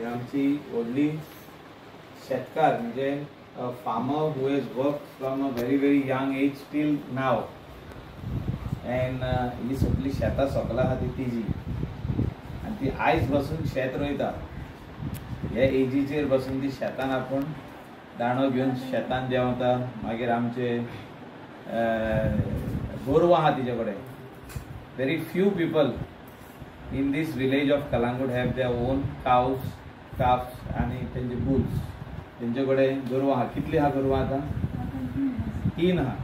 ही आमची व्हडली शेतकार म्हणजे farmer who has work from a very very young age till now and ही सगळी शेतां सगळा आहा ती तिजी आनी ती आयज बसून शेत रोयता. हे एजीचेर बसून ती शेतान आपूण दाणो घेवन शेतान देंवता. मागीर आमचे गोरवां आहा तिचे कडेन. Very few people in this village of Kalangut have their own cows, calves आणि त्यांचे bulls. त्यांच्याकडे गोरवां आहा. कितली आहा गोरवां आता? 3 आहा.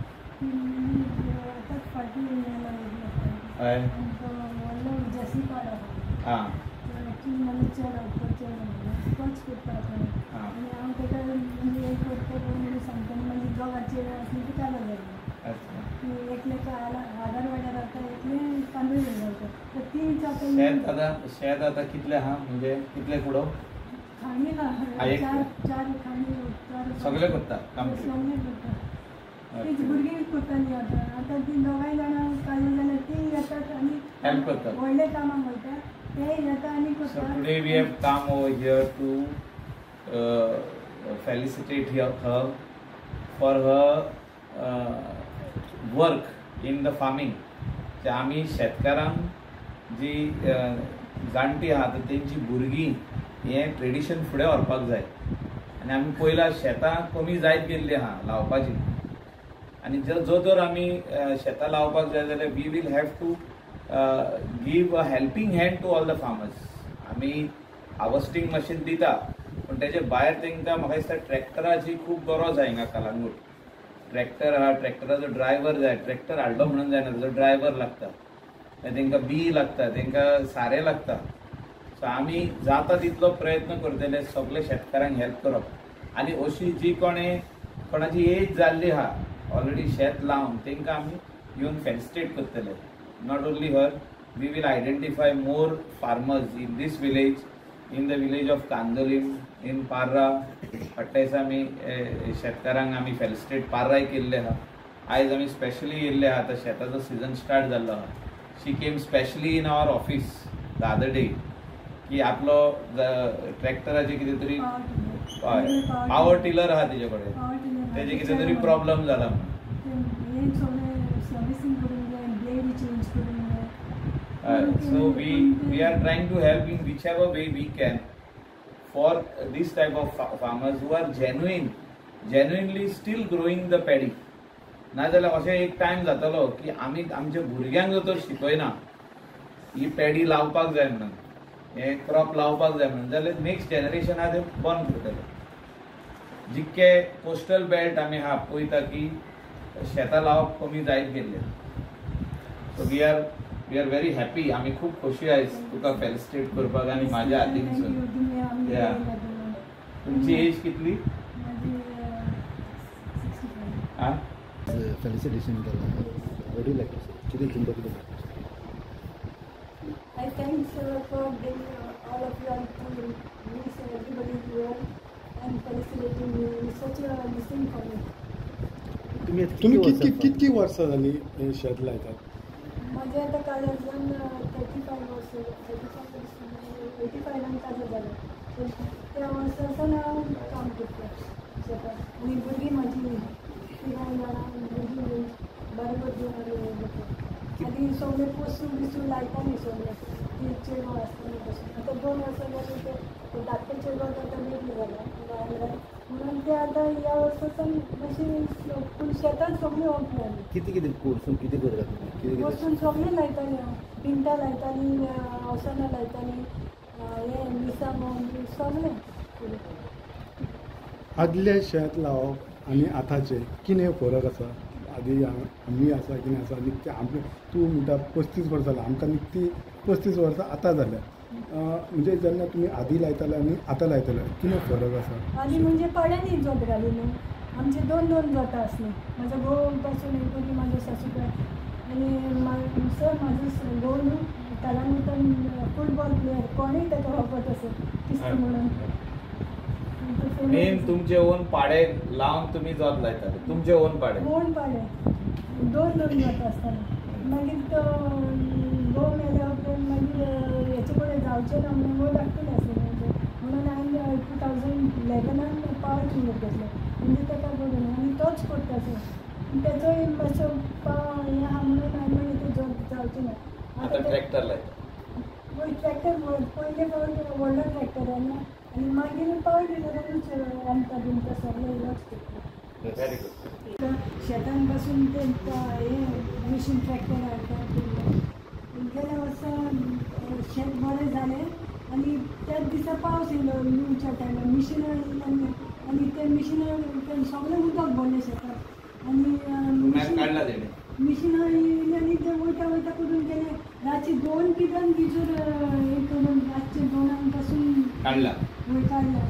हय. हां. शेत आता कितले आहा म्हणजे कितले कुडो? सगळे करता काम. हेल्प करता. So today we have come over here to felicitate her for her work in the farming. आमी शेतकारांक जी जाणटी आहा तेंची भुरगीं हे ट्रेडिशन फुडें व्हरपाक जाय आनी आमी पयला शेतां कमी जायत गेल्ली आहा लावपाची आनी जो जर आमी शेतां लावपाक जाय जाल्यार we will have to give a helping hand to all the farmers. आमी हार्वेस्टिंग मशीन दिता पूण तेजे भायर तांकां म्हाका दिसता ट्रॅक्टराची खूब गरज आहा हिंगा कलांगूट. ट्रॅक्टर आहा, ट्रॅक्टराचो ड्रायव्हर जाय. ट्रॅक्टर हाडलो म्हणून जायना, ताजो ड्रायव्हर लागता, तांकां बी लागता, तांकां सारें लागता. सो आमी जाता तितलो प्रयत्न करतले सगळे शेतकारांक हेल्प करप आनी अशी जी कोणाची एज जाल्ली आहा ऑलरेडी शेत लावन तांकां आमी येवन फेलिसिटेट करतले. Not only her, we will identify more farmers in this village, in the village of Candolim, in Parra. 28 आमी शेतकारांक आमी फेलिसिटेट पार्राय केल्ले आहा. आयज आमी स्पेशली येयल्ले आहा. आतां शेताचो सिजन स्टार्ट जाल्लो आहा. She came specially in our office the other day की आपलो ट्रॅक्टराचे कितें तरी पावर टिलर आहा तिचे कडेन, तेजे कितें तरी प्रॉब्लम जाला म्हणून. So we are trying to help in whichever way we can for this type of farmers who are genuinely still growing the paddy. नाजाल्यार अशें एक टायम जातलो की आमी आमच्या भुरग्यांक जर शिकयना ही पॅडी लावपाक जाय म्हणून, हे क्रॉप लावपाक जाय म्हणून, जाल्यार नेक्स्ट जनरेशन आहा ते बंद करतले. जितके कोस्टल बेल्ट आमी आहा पळयता की शेतां लावप कमी जायत गेल्ले. So we are very happy. आमी खूब खोशी आयज तुका फेलिसिटेट करपाक आनी म्हाज्या हातीनसून. तुमची एज कितली? आं? Felicitation. What do you like to say? Chidi chumba chumba. I thank for all of you to miss everybody's work and felicitating you. It's such a blessing for me. तुम्ही कितकी वर्सां जाली हे शेत लायतात? माझे आता काल 35 वर्स 85 काजू जालें. त्या वर्सांसून हांव काम करता शेतात आनी भुरगीं म्हाजी आनी सगळे पोसूं बिसूं लायतालीं सगळे ती चेडो आसतना पासून. आतां 2 वर्सां जालीं ते धाकटे चेडो आतां मेली जाला म्हणून ते आतां ह्या वर्साच्यान मातशी पूण शेतान सगळीं ओप जालीं. कितें पोरसून कितें करतात? पोरसून सगळें लायतालीं हांव. पिंटां लायतालीं, अवसानां लायतालीं, हे मिरसांगो सगळें. आदले शेत लावप आनी आतांचे कितें फरक आसा? आदी आमी आसा कितें आसा निकते आमचे तूं म्हणटा 35 वर्सां जालां, आमकां निकती 35 वर्सां आतां जाल्या. म्हणजे जेन्ना तुमी आदी लायताले आनी आतां लायताले कितें फरक आसा? आदी म्हणजे पाड्यांनी जोत घाली न्हू. आमचे 2 जोतां आसलीं. म्हाजो घोव पासून एक म्हाजो सासूबाय आनी म्हाजो घोव न्हू कलांगूटान फुटबॉल प्लेयर, कोणूय ताका वळखत आसत तिस्ती म्हणून. मेन तुमचे ओन पाडे लावन तुम्ही जोत लायताले, तुमचे ओन पाडे? ओन पाडे 2 जोत आसताले. मागीर तो घोव मेल्या उपरांत मागीर हेचे कडेन जावचें ना म्हणून घोव धाकटून आसलें म्हणून हेवनान पावर टिलर घेतलो म्हणजे ताका बघून आनी तोच करता सर तेचोय मातसो पाव हें आहा म्हणून आमी ते जावचें ना आता ट्रॅक्टर लायता ट्रॅक्टर पयले फावट व्हडलो ट्रॅक्टर आनी मागीर पावर टिलरानूच आमकां बिमकां सगळें इलाज करता व्हेरी गुड. शेतान बसून ते हे मशीन ट्रॅक्टर हाडटा गेल्या वर्सा शेत बरें जालें आनी त्याच दिसा पावस येयलो लुच्या टायमार मिशिनां येयली आनी ते मिशिनां सगळें उदक भरलें शेतान मॅच काढला आनी तेणे मिशिनां येयली आनी ते वयता वयता करून गेले रातचे 2 किदान भिजून हे करून रातचे 2 पासून काढला वयर काडला